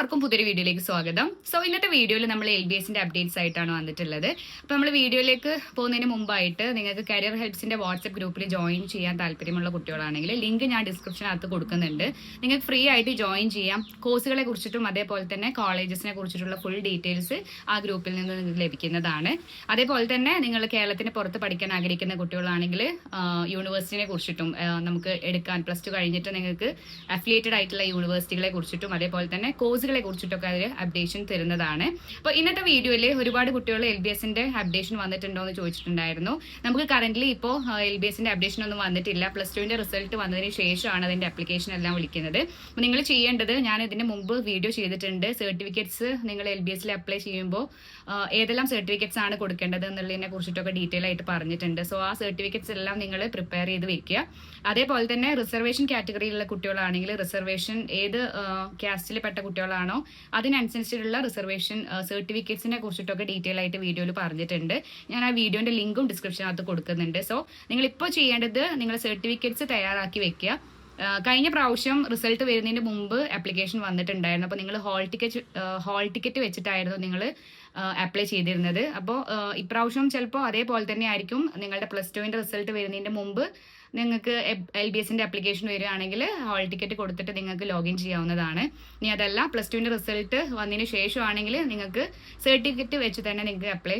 എല്ലാവർക്കും പുതിയൊരു വീഡിയോയിലേക്ക് സ്വാഗതം. സോ ഇന്നത്തെ വീഡിയോയിൽ നമ്മൾ LBSന്റെ അപ്ഡേറ്റ്സ് ആയിട്ടാണ് വന്നിട്ടുള്ളത്. അപ്പോൾ നമ്മൾ വീഡിയോയിലേക്ക് പോകുന്നതിന് മുമ്പായിട്ട് നിങ്ങൾക്ക് കരിയർ ഹെൽപ്സിന്റെ വാട്സ്ആപ്പ് ഗ്രൂപ്പിൽ ജോയിൻ ചെയ്യാൻ താല്പര്യമുള്ള കുട്ടികളാണെങ്കിൽ ലിങ്ക് ഞാൻ ഡിസ്ക്രിപ്ഷനകത്ത് കൊടുക്കുന്നുണ്ട്. നിങ്ങൾക്ക് ഫ്രീ ആയിട്ട് ജോയിൻ ചെയ്യാം. കോഴ്സുകളെ കുറിച്ചിട്ടും അതേപോലെ തന്നെ കോളേജസിനെ കുറിച്ചിട്ടുള്ള ഫുൾ ഡീറ്റെയിൽസ് ആ ഗ്രൂപ്പിൽ നിന്ന് നിങ്ങൾക്ക് ലഭിക്കുന്നതാണ്. അതേപോലെ തന്നെ നിങ്ങൾ കേരളത്തിന് പുറത്ത് പഠിക്കാൻ ആഗ്രഹിക്കുന്ന കുട്ടികളാണെങ്കിൽ യൂണിവേഴ്സിറ്റിനെ കുറിച്ചിട്ടും നമുക്ക് എടുക്കാൻ +2 കഴിഞ്ഞിട്ട് നിങ്ങൾക്ക് അഫിലിയേറ്റഡ് ആയിട്ടുള്ള യൂണിവേഴ്സിറ്റികളെ കുറിച്ചിട്ടും അതേപോലെ തന്നെ കോഴ്സുകളെ കുറിച്ചിട്ടൊക്കെ അതിൽ അപ്ഡേഷൻ തരുന്നതാണ്. അപ്പോൾ ഇന്നത്തെ വീഡിയോയിൽ ഒരുപാട് കുട്ടികൾ LBSന്റെ അപ്ഡേഷൻ വന്നിട്ടുണ്ടോ എന്ന് ചോദിച്ചിട്ടുണ്ടായിരുന്നു. നമുക്ക് കറന്റ് ഇപ്പോൾ LBSന്റെ അപ്ഡേഷൻ ഒന്നും വന്നിട്ടില്ല. +2ന്റെ റിസൾട്ട് വന്നതിന് ശേഷമാണ് അതിന്റെ അപ്ലിക്കേഷൻ എല്ലാം വിളിക്കുന്നത്. അപ്പോൾ നിങ്ങൾ ചെയ്യേണ്ടത്, ഞാൻ ഇതിന് മുമ്പ് വീഡിയോ ചെയ്തിട്ടുണ്ട്, സർട്ടിഫിക്കറ്റ്സ് നിങ്ങൾ LBSൽ അപ്ലൈ ചെയ്യുമ്പോൾ ഏതെല്ലാം സർട്ടിഫിക്കറ്റ്സ് ആണ് കൊടുക്കേണ്ടത് എന്നുള്ളതിനെ കുറിച്ചിട്ടൊക്കെ ഡീറ്റെയിൽ ആയിട്ട് പറഞ്ഞിട്ടുണ്ട്. സോ ആ സർട്ടിഫിക്കറ്റ്സ് എല്ലാം നിങ്ങൾ പ്രിപ്പയർ ചെയ്ത് വെക്കുക. അതേപോലെ തന്നെ റിസർവേഷൻ കാറ്റഗറിയിലുള്ള കുട്ടികളാണെങ്കിൽ റിസർവേഷൻ ഏത് കാസ്റ്റിൽ പെട്ട കുട്ടികളാണോ അതിനനുസരിച്ചുള്ള റിസർവേഷൻ സർട്ടിഫിക്കറ്റ്സിനെ കുറിച്ചിട്ടൊക്കെ ഡീറ്റെയിൽ ആയിട്ട് വീഡിയോയിൽ പറഞ്ഞിട്ടുണ്ട്. ഞാൻ ആ വീഡിയോന്റെ ലിങ്കും ഡിസ്ക്രിപ്ഷനകത്ത് കൊടുക്കുന്നുണ്ട്. സോ നിങ്ങൾ ഇപ്പോൾ ചെയ്യേണ്ടത്, നിങ്ങൾ സർട്ടിഫിക്കറ്റ്സ് തയ്യാറാക്കി വെക്കുക. കഴിഞ്ഞ പ്രാവശ്യം റിസൾട്ട് വരുന്നതിന് മുമ്പ് ആപ്ലിക്കേഷൻ വന്നിട്ടുണ്ടായിരുന്നു. അപ്പോൾ നിങ്ങൾ ഹോൾ ടിക്കറ്റ് വെച്ചിട്ടായിരുന്നു നിങ്ങൾ അപ്ലൈ ചെയ്തിരുന്നത്. അപ്പോൾ ഇപ്രാവശ്യം ചിലപ്പോൾ അതേപോലെ തന്നെ ആയിരിക്കും. നിങ്ങളുടെ +2ന്റെ റിസൾട്ട് വരുന്നതിന് മുമ്പ് നിങ്ങൾക്ക് LBSന്റെ ആപ്ലിക്കേഷൻ വരികയാണെങ്കിൽ ഹോൾ ടിക്കറ്റ് കൊടുത്തിട്ട് നിങ്ങൾക്ക് ലോഗിൻ ചെയ്യാവുന്നതാണ്. ഇനി അതല്ല, +2ന്റെ റിസൾട്ട് വന്നതിന് ശേഷമാണെങ്കിൽ നിങ്ങൾക്ക് സർട്ടിഫിക്കറ്റ് വെച്ച് തന്നെ നിങ്ങൾക്ക് അപ്ലൈ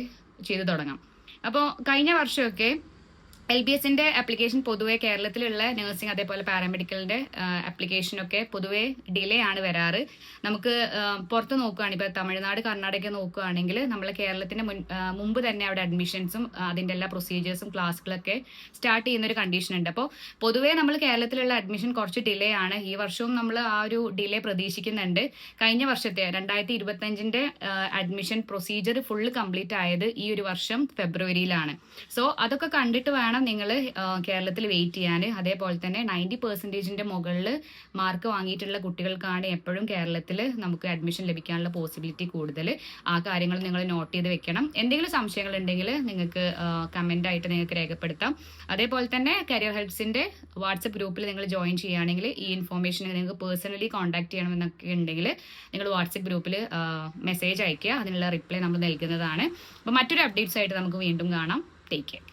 ചെയ്ത് തുടങ്ങാം. അപ്പോൾ കഴിഞ്ഞ വർഷമൊക്കെ LBSന്റെ ആപ്ലിക്കേഷൻ പൊതുവെ കേരളത്തിലുള്ള നഴ്സിംഗ് അതേപോലെ പാരാമെഡിക്കലിന്റെ ആപ്ലിക്കേഷനൊക്കെ പൊതുവെ ഡിലേ ആണ് വരാറ്. നമുക്ക് പുറത്ത് നോക്കുകയാണ്, ഇപ്പോൾ തമിഴ്നാട് കർണാടക നോക്കുകയാണെങ്കിൽ നമ്മളെ കേരളത്തിന്റെ മുമ്പ് തന്നെ അവിടെ അഡ്മിഷൻസും അതിൻ്റെ എല്ലാ പ്രൊസീജിയേഴ്സും ക്ലാസ്സുകളൊക്കെ സ്റ്റാർട്ട് ചെയ്യുന്ന ഒരു കണ്ടീഷൻ ഉണ്ട്. അപ്പോൾ പൊതുവെ നമ്മൾ കേരളത്തിലുള്ള അഡ്മിഷൻ കുറച്ച് ഡിലേ ആണ്. ഈ വർഷവും നമ്മൾ ആ ഒരു ഡിലേ പ്രതീക്ഷിക്കുന്നുണ്ട്. കഴിഞ്ഞ വർഷത്തെ 2025ന്റെ അഡ്മിഷൻ പ്രൊസീജിയർ ഫുള്ള് കംപ്ലീറ്റ് ആയത് ഈ ഒരു വർഷം ഫെബ്രുവരിയിലാണ്. സോ അതൊക്കെ കണ്ടിട്ട് വേണം നിങ്ങൾ കേരളത്തിൽ വെയിറ്റ് ചെയ്യാൻ. അതേപോലെ തന്നെ 90% മുകളിൽ മാർക്ക് വാങ്ങിയിട്ടുള്ള കുട്ടികൾക്കാണ് എപ്പോഴും കേരളത്തിൽ നമുക്ക് അഡ്മിഷൻ ലഭിക്കാനുള്ള പോസിബിലിറ്റി കൂടുതൽ. ആ കാര്യങ്ങൾ നിങ്ങൾ നോട്ട് ചെയ്ത് വെക്കണം. എന്തെങ്കിലും സംശയങ്ങൾ ഉണ്ടെങ്കിൽ നിങ്ങൾക്ക് കമന്റ് ആയിട്ട് നിങ്ങൾക്ക് രേഖപ്പെടുത്താം. അതേപോലെ തന്നെ കരിയർ ഹെൽപ്സിന്റെ വാട്സ്ആപ്പ് ഗ്രൂപ്പിൽ നിങ്ങൾ ജോയിൻ ചെയ്യുകയാണെങ്കിൽ ഈ ഇൻഫോർമേഷൻ നിങ്ങൾക്ക് പേഴ്സണലി കോൺടാക്ട് ചെയ്യണമെന്നൊക്കെ ഉണ്ടെങ്കിൽ നിങ്ങൾ വാട്സ്ആപ്പ് ഗ്രൂപ്പിൽ മെസ്സേജ് അയയ്ക്കുക. അതിനുള്ള റിപ്ലൈ നമ്മൾ നൽകുന്നതാണ്. അപ്പോൾ മറ്റൊരു അപ്ഡേറ്റ്സ് ആയിട്ട് നമുക്ക് വീണ്ടും കാണാം. Take care.